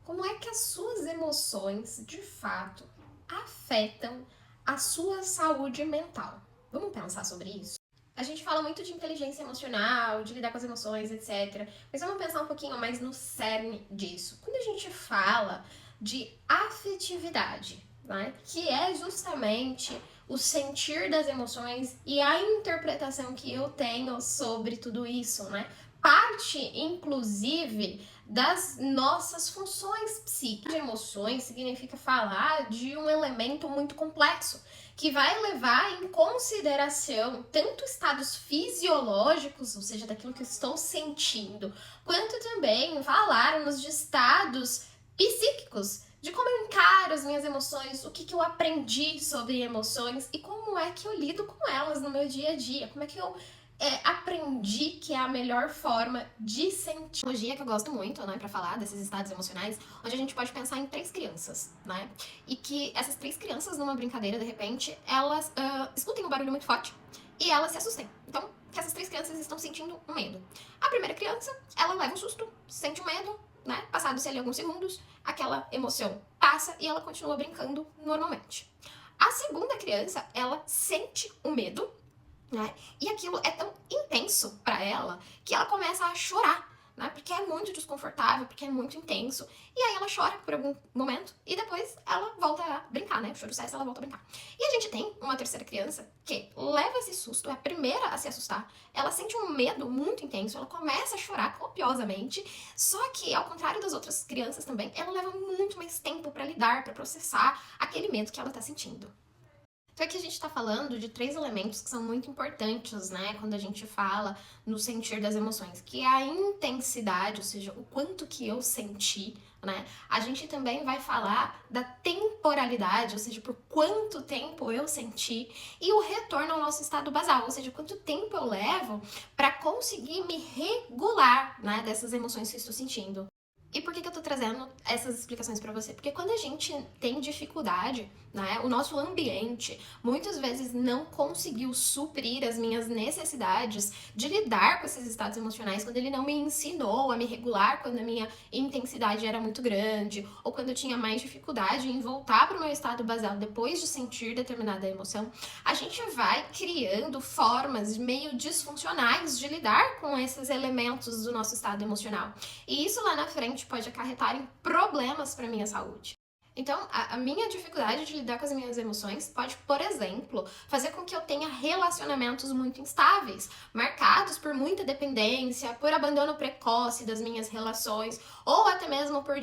Como é que as suas emoções, de fato, afetam a sua saúde mental? Vamos pensar sobre isso? A gente fala muito de inteligência emocional, de lidar com as emoções, etc. Mas vamos pensar um pouquinho mais no cerne disso. Quando a gente fala de afetividade, né? Que é justamente o sentir das emoções e a interpretação que eu tenho sobre tudo isso, né? Parte, inclusive, das nossas funções psíquicas. Emoções significa falar de um elemento muito complexo, que vai levar em consideração tanto estados fisiológicos, ou seja, daquilo que eu estou sentindo, quanto também falarmos de estados psíquicos, de como eu encaro as minhas emoções, o que eu aprendi sobre emoções e como é que eu lido com elas no meu dia a dia, como é que eu aprendi que é a melhor forma de sentir. Que eu gosto muito, né, para falar desses estados emocionais, onde a gente pode pensar em 3 crianças, né, e que essas 3 crianças, numa brincadeira, de repente, elas escutem um barulho muito forte e elas se assustem. Então, que essas 3 crianças estão sentindo um medo. A primeira criança, ela leva um susto, sente um medo, né, passados ali alguns segundos, aquela emoção passa e ela continua brincando normalmente. A segunda criança, ela sente o medo, né? E aquilo é tão intenso para ela que ela começa a chorar, né? Porque é muito desconfortável, porque é muito intenso. E aí ela chora por algum momento e depois ela volta a brincar, né? O choro cessa, ela volta a brincar. E a gente tem uma terceira criança que leva esse susto, é a primeira a se assustar. Ela sente um medo muito intenso, ela começa a chorar copiosamente. Só que, ao contrário das outras crianças também, ela leva muito mais tempo para lidar, para processar aquele medo que ela tá sentindo. Então aqui a gente está falando de 3 elementos que são muito importantes, né, quando a gente fala no sentir das emoções, que é a intensidade, ou seja, o quanto que eu senti, né? A gente também vai falar da temporalidade, ou seja, por quanto tempo eu senti, e o retorno ao nosso estado basal, ou seja, quanto tempo eu levo para conseguir me regular, né, dessas emoções que eu estou sentindo. E por que eu tô trazendo essas explicações pra você? Porque quando a gente tem dificuldade, né, o nosso ambiente muitas vezes não conseguiu suprir as minhas necessidades de lidar com esses estados emocionais, quando ele não me ensinou a me regular quando a minha intensidade era muito grande, ou quando eu tinha mais dificuldade em voltar para o meu estado basal depois de sentir determinada emoção, a gente vai criando formas meio disfuncionais de lidar com esses elementos do nosso estado emocional. E isso lá na frente pode acarretar em problemas para minha saúde. Então, a minha dificuldade de lidar com as minhas emoções pode, por exemplo, fazer com que eu tenha relacionamentos muito instáveis, marcados por muita dependência, por abandono precoce das minhas relações, ou até mesmo por